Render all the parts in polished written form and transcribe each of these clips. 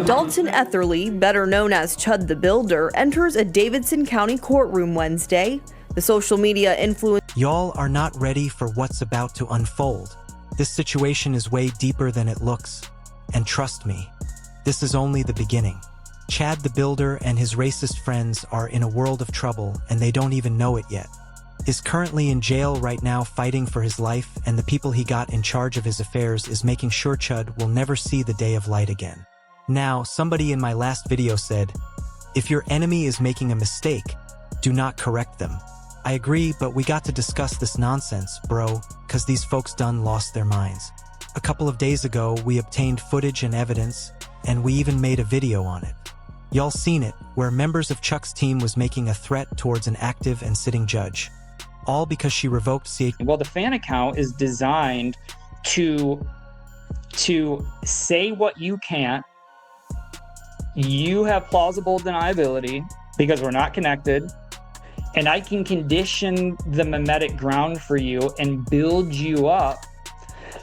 Dalton Etherly, better known as Chud the Builder, enters a Davidson County courtroom Wednesday. The social media influencer. Y'all are not ready for what's about to unfold. This situation is way deeper than it looks. And trust me, this is only the beginning. Chud the Builder and his racist friends are in a world of trouble, and they don't even know it yet. He's currently in jail right now fighting for his life, and the people he got in charge of his affairs is making sure Chud will never see the day of light again. Now, somebody in my last video said, if your enemy is making a mistake, do not correct them. I agree, but we got to discuss this nonsense, bro, cause these folks done lost their minds. A couple of days ago, we obtained footage and evidence, and we even made a video on it. Y'all seen it, where members of Chuck's team was making a threat towards an active and sitting judge. All because she revoked CH. Well, the fan account is designed to say what you can't. You have plausible deniability because we're not connected. And I can condition the mimetic ground for you and build you up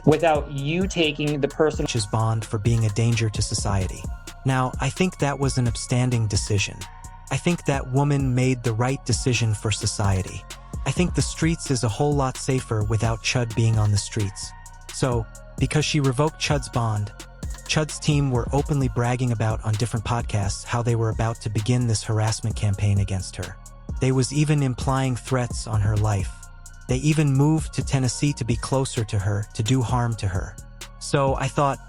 without you taking the personal bond for being a danger to society. Now, I think that was an upstanding decision. I think that woman made the right decision for society. I think the streets is a whole lot safer without Chud being on the streets. So, because she revoked Chud's bond, Chud's team were openly bragging about on different podcasts how they were about to begin this harassment campaign against her. They was even implying threats on her life. They even moved to Tennessee to be closer to her, to do harm to her. So I thought,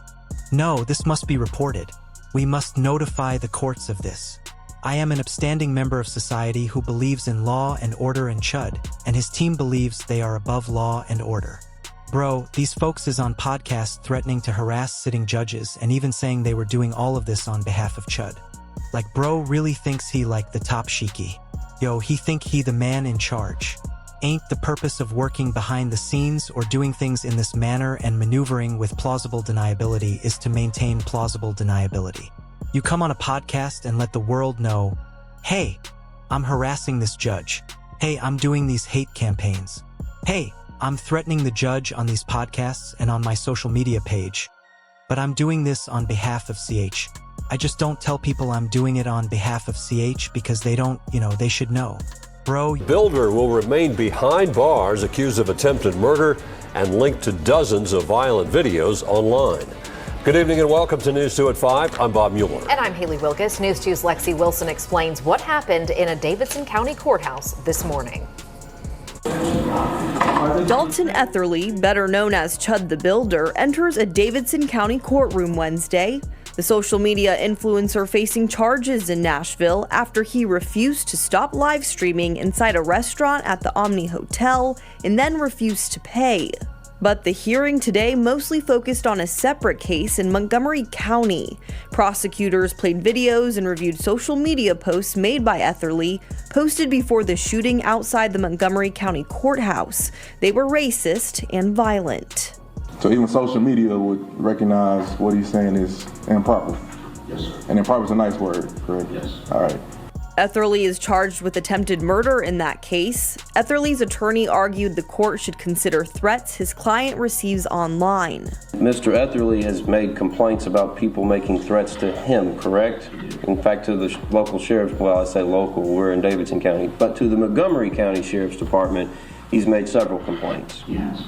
no, this must be reported. We must notify the courts of this. I am an upstanding member of society who believes in law and order, and Chud and his team believes they are above law and order. Bro, these folks is on podcasts threatening to harass sitting judges and even saying they were doing all of this on behalf of Chud. Like, bro really thinks he like the top shiki. Yo, he think he the man in charge. Ain't the purpose of working behind the scenes or doing things in this manner and maneuvering with plausible deniability is to maintain plausible deniability. You come on a podcast and let the world know, hey, I'm harassing this judge. Hey, I'm doing these hate campaigns. Hey, I'm threatening the judge on these podcasts and on my social media page. But I'm doing this on behalf of CH. I just don't tell people I'm doing it on behalf of CH because they don't, they should know. Bro. Builder will remain behind bars accused of attempted murder and linked to dozens of violent videos online. Good evening and welcome to News 2 at 5. I'm Bob Mueller. And I'm Haley Wilkes. News 2's Lexi Wilson explains what happened in a Davidson County courthouse this morning. Dalton Etherly, better known as Chud the Builder, enters a Davidson County courtroom Wednesday. The social media influencer facing charges in Nashville after he refused to stop live streaming inside a restaurant at the Omni Hotel and then refused to pay. But the hearing today mostly focused on a separate case in Montgomery County. Prosecutors played videos and reviewed social media posts made by Etherly, posted before the shooting outside the Montgomery County courthouse. They were racist and violent. So even social media would recognize what he's saying is improper? Yes, sir. And improper is a nice word, correct? Yes. All right. Etherly is charged with attempted murder in that case. Etherly's attorney argued the court should consider threats his client receives online. Mr. Etherly has made complaints about people making threats to him, correct? In fact, to the local sheriff's, well, I say local, we're in Davidson County, but to the Montgomery County Sheriff's Department, he's made several complaints. Yes.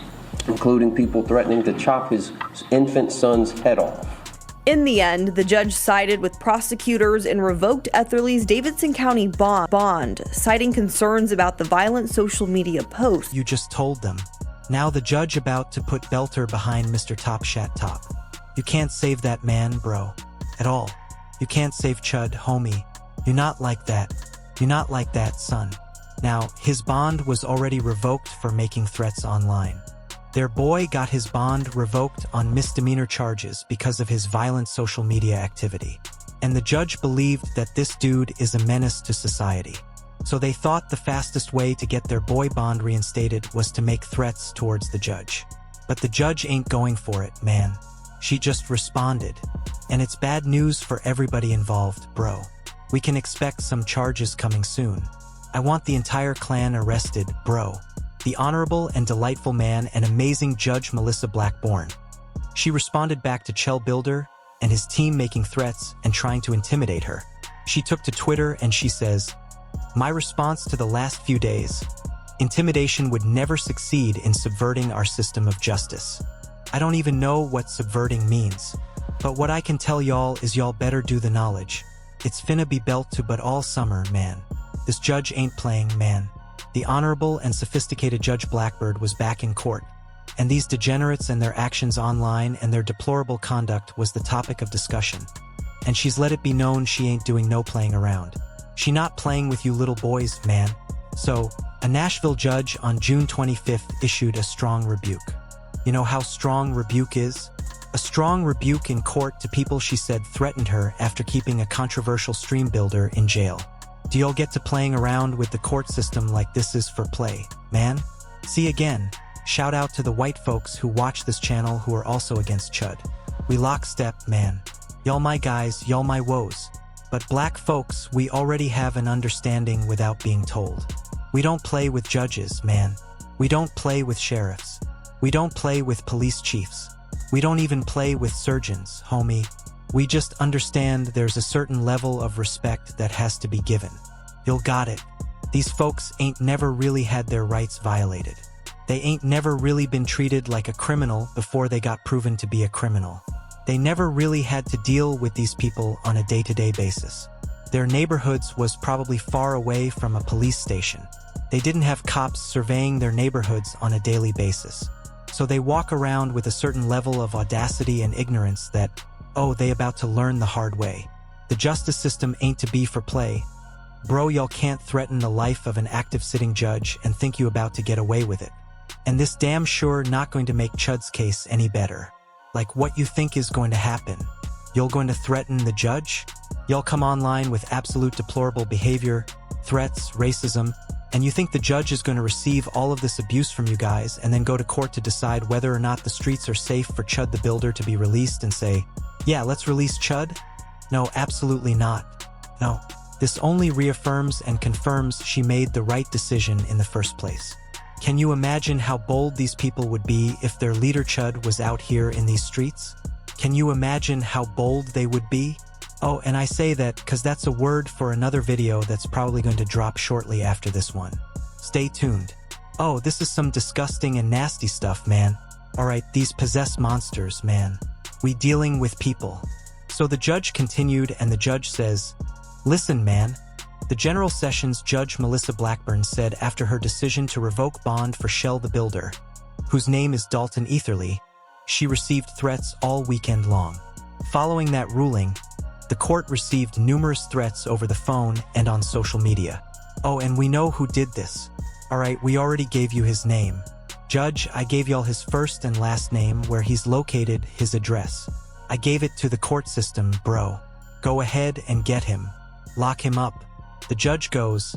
Including people threatening to chop his infant son's head off. In the end, the judge sided with prosecutors and revoked Etherly's Davidson County bond, citing concerns about the violent social media posts. You just told them. Now the judge about to put Belter behind Mr. Top Shat Top. You can't save that man, bro. At all. You can't save Chud, homie. You're not like that. You're not like that, son. Now, his bond was already revoked for making threats online. Their boy got his bond revoked on misdemeanor charges because of his violent social media activity. And the judge believed that this dude is a menace to society. So they thought the fastest way to get their boy bond reinstated was to make threats towards the judge. But the judge ain't going for it, man. She just responded. And it's bad news for everybody involved, bro. We can expect some charges coming soon. I want the entire clan arrested, bro. The honorable and delightful man and amazing Judge Melissa Blackburn. She responded back to Chud Builder, and his team making threats and trying to intimidate her. She took to Twitter and she says, "My response to the last few days, intimidation would never succeed in subverting our system of justice. I don't even know what subverting means, but what I can tell y'all is y'all better do the knowledge. It's finna be belt to but all summer, man. This judge ain't playing, man." The honorable and sophisticated Judge Blackbird was back in court, and these degenerates and their actions online and their deplorable conduct was the topic of discussion. And she's let it be known she ain't doing no playing around. She not playing with you little boys, man. So, a Nashville judge on June 25th issued a strong rebuke. You know how strong rebuke is? A strong rebuke in court to people she said threatened her after keeping a controversial stream builder in jail. Do y'all get to playing around with the court system like this is for play, man? See again, shout out to the white folks who watch this channel who are also against Chud. We lockstep, man. Y'all my guys, y'all my woes. But black folks, we already have an understanding without being told. We don't play with judges, man. We don't play with sheriffs. We don't play with police chiefs. We don't even play with surgeons, homie. We just understand there's a certain level of respect that has to be given. You'll got it. These folks ain't never really had their rights violated. They ain't never really been treated like a criminal before they got proven to be a criminal. They never really had to deal with these people on a day-to-day basis. Their neighborhoods was probably far away from a police station. They didn't have cops surveying their neighborhoods on a daily basis. So they walk around with a certain level of audacity and ignorance that, oh, they about to learn the hard way. The justice system ain't to be for play. Bro, y'all can't threaten the life of an active sitting judge and think you about to get away with it. And this damn sure not going to make Chud's case any better. Like what you think is going to happen? Y'all going to threaten the judge? Y'all come online with absolute deplorable behavior, threats, racism, and you think the judge is going to receive all of this abuse from you guys and then go to court to decide whether or not the streets are safe for Chud the Builder to be released and say, yeah, let's release Chud? No, absolutely not. No, this only reaffirms and confirms she made the right decision in the first place. Can you imagine how bold these people would be if their leader Chud was out here in these streets? Can you imagine how bold they would be? Oh, and I say that because that's a word for another video that's probably going to drop shortly after this one. Stay tuned. Oh, this is some disgusting and nasty stuff, man. Alright, these possessed monsters, man. We dealing with people. So the judge continued and the judge says, "Listen, man." The General Sessions Judge Melissa Blackburn said after her decision to revoke bond for Shell the Builder, whose name is Dalton Etherly, she received threats all weekend long. Following that ruling, the court received numerous threats over the phone and on social media. Oh, and we know who did this. Alright, we already gave you his name. Judge, I gave y'all his first and last name, where he's located, his address. I gave it to the court system, bro. Go ahead and get him. Lock him up. The judge goes,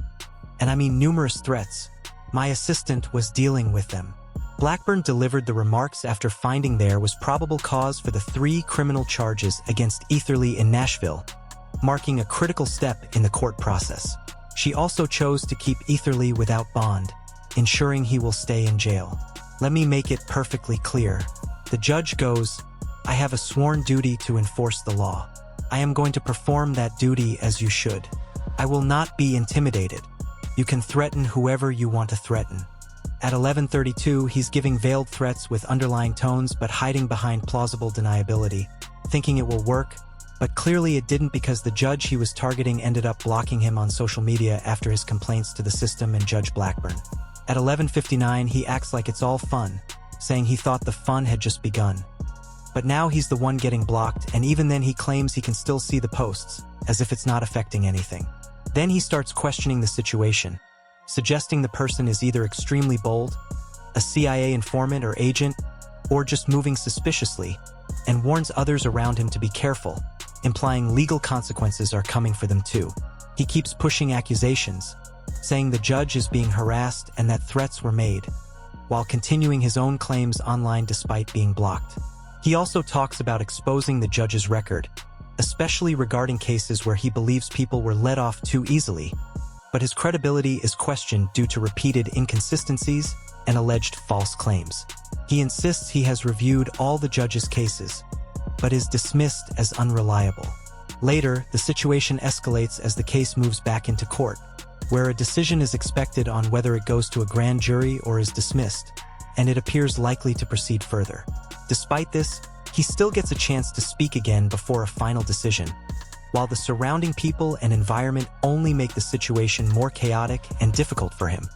and I mean numerous threats. My assistant was dealing with them. Blackburn delivered the remarks after finding there was probable cause for the 3 criminal charges against Etherly in Nashville, marking a critical step in the court process. She also chose to keep Etherly without bond, ensuring he will stay in jail. Let me make it perfectly clear. The judge goes, I have a sworn duty to enforce the law. I am going to perform that duty as you should. I will not be intimidated. You can threaten whoever you want to threaten. At 11:32, he's giving veiled threats with underlying tones but hiding behind plausible deniability, thinking it will work, but clearly it didn't because the judge he was targeting ended up blocking him on social media after his complaints to the system and Judge Blackburn. At 11:59, he acts like it's all fun, saying he thought the fun had just begun. But now he's the one getting blocked, and even then he claims he can still see the posts, as if it's not affecting anything. Then he starts questioning the situation, suggesting the person is either extremely bold, a CIA informant or agent, or just moving suspiciously, and warns others around him to be careful, implying legal consequences are coming for them too. He keeps pushing accusations, saying the judge is being harassed and that threats were made, while continuing his own claims online despite being blocked. He also talks about exposing the judge's record, especially regarding cases where he believes people were let off too easily, but his credibility is questioned due to repeated inconsistencies and alleged false claims. He insists he has reviewed all the judge's cases, but is dismissed as unreliable. Later, the situation escalates as the case moves back into court, where a decision is expected on whether it goes to a grand jury or is dismissed, and it appears likely to proceed further. Despite this, he still gets a chance to speak again before a final decision, while the surrounding people and environment only make the situation more chaotic and difficult for him.